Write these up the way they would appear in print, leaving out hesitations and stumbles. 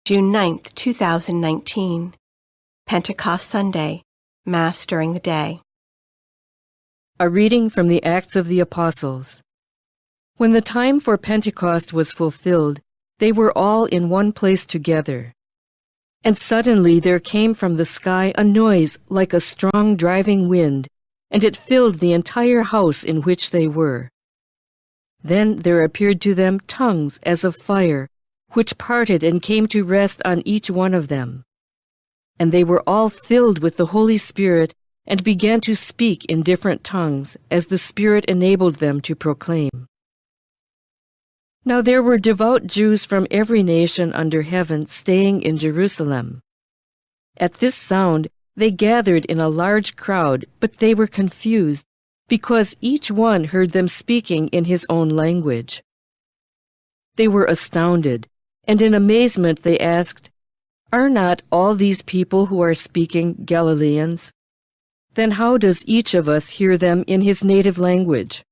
June 9th, 2019. Pentecost Sunday, Mass during the day. A reading from the Acts of the Apostles. When the time for Pentecost was fulfilled, they were all in one place together. And suddenly there came from the sky a noise like a strong driving wind, and it filled the entire house in which they were. Then there appeared to them tongues as of fire, which parted and came to rest on each one of them. And they were all filled with the Holy Spirit and began to speak in different tongues, as the Spirit enabled them to proclaim. Now there were devout Jews from every nation under heaven staying in Jerusalem. At this sound they gathered in a large crowd, but they were confused, because each one heard them speaking in his own language. They were astounded, and in amazement they asked, "Are not all these people who are speaking Galileans? Then how does each of us hear them in his native language?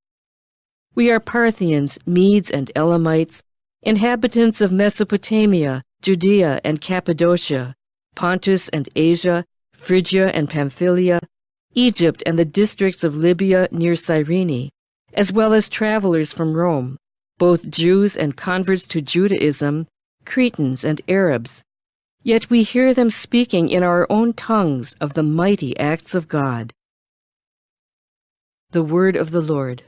We are Parthians, Medes and Elamites, inhabitants of Mesopotamia, Judea and Cappadocia, Pontus and Asia, Phrygia and Pamphylia, Egypt and the districts of Libya near Cyrene, as well as travelers from Rome, both Jews and converts to Judaism, Cretans and Arabs. Yet we hear them speaking in our own tongues of the mighty acts of God." The Word of the Lord.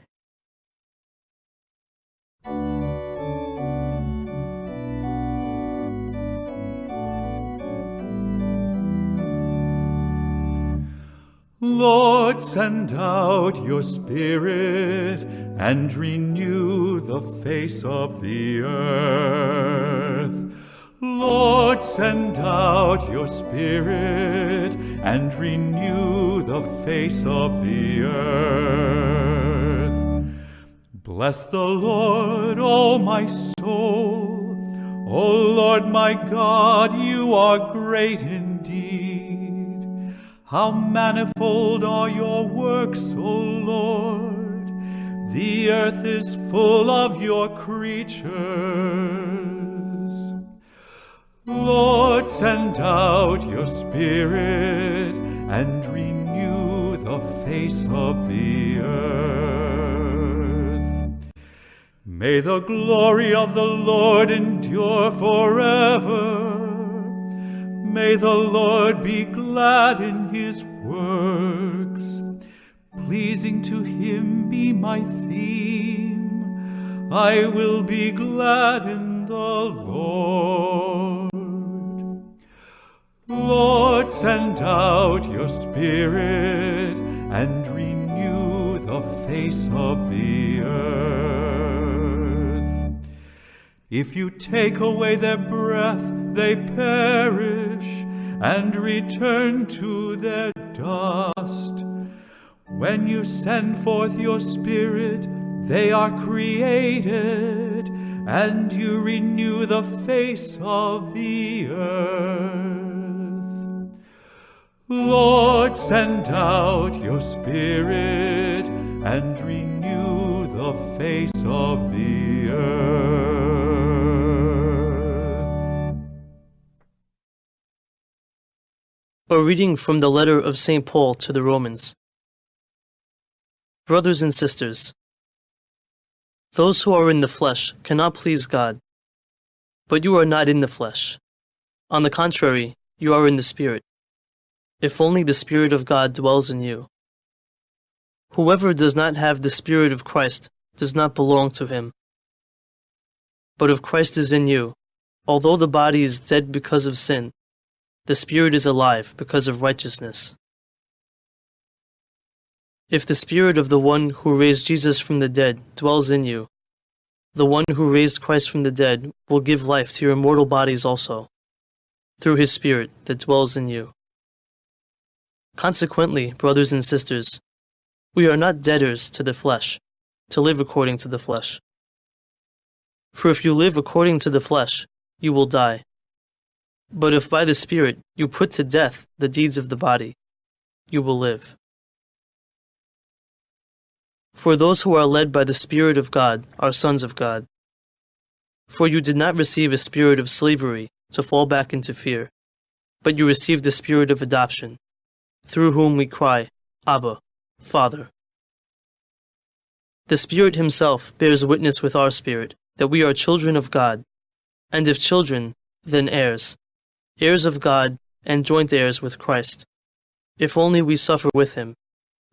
Lord, send out your Spirit and renew the face of the earth. Lord, send out your Spirit and renew the face of the earth. Bless the Lord, O my soul. O Lord my God, you are great indeed. How manifold are your works, O Lord! The earth is full of your creatures. Lord, send out your Spirit and renew the face of the earth. May the glory of the Lord endure forever. May the Lord be glad in his works. Pleasing to him be my theme. I will be glad in the Lord. Lord, send out your Spirit and renew the face of the earth. If you take away their breath, they perish and return to their dust. When you send forth your Spirit, they are created, and you renew the face of the earth. Lord, send out your Spirit and renew the face of the earth. A reading from the letter of St. Paul to the Romans. Brothers and sisters, those who are in the flesh cannot please God. But you are not in the flesh. On the contrary, you are in the Spirit, if only the Spirit of God dwells in you. Whoever does not have the Spirit of Christ does not belong to him. But if Christ is in you, although the body is dead because of sin, the Spirit is alive because of righteousness. If the Spirit of the one who raised Jesus from the dead dwells in you, the one who raised Christ from the dead will give life to your mortal bodies also, through his Spirit that dwells in you. Consequently, brothers and sisters, we are not debtors to the flesh, to live according to the flesh. For if you live according to the flesh, you will die. But if by the Spirit you put to death the deeds of the body, you will live. For those who are led by the Spirit of God are sons of God. For you did not receive a spirit of slavery to fall back into fear, but you received the Spirit of adoption, through whom we cry, Abba, Father. The Spirit himself bears witness with our spirit that we are children of God, and if children, then heirs, heirs of God and joint heirs with Christ, if only we suffer with him,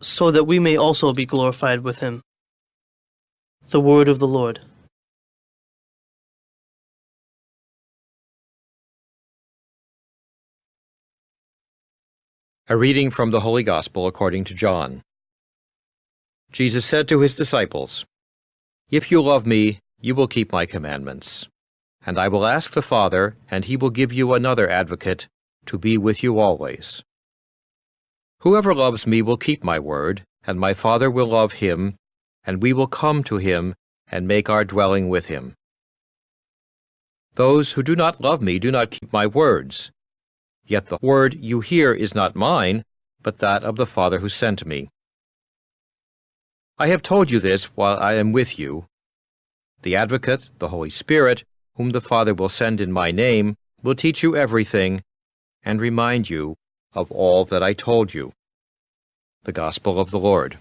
so that we may also be glorified with him. The word of the Lord. A reading from the Holy Gospel according to John. Jesus said to his disciples, "If you love me, you will keep my commandments. And I will ask the Father, and he will give you another advocate to be with you always. Whoever loves me will keep my word, and my Father will love him, and we will come to him and make our dwelling with him. Those who do not love me do not keep my words. Yet the word you hear is not mine, but that of the Father who sent me. I have told you this while I am with you. The Advocate, the Holy Spirit, whom the Father will send in my name, will teach you everything and remind you of all that I told you." The Gospel of the Lord.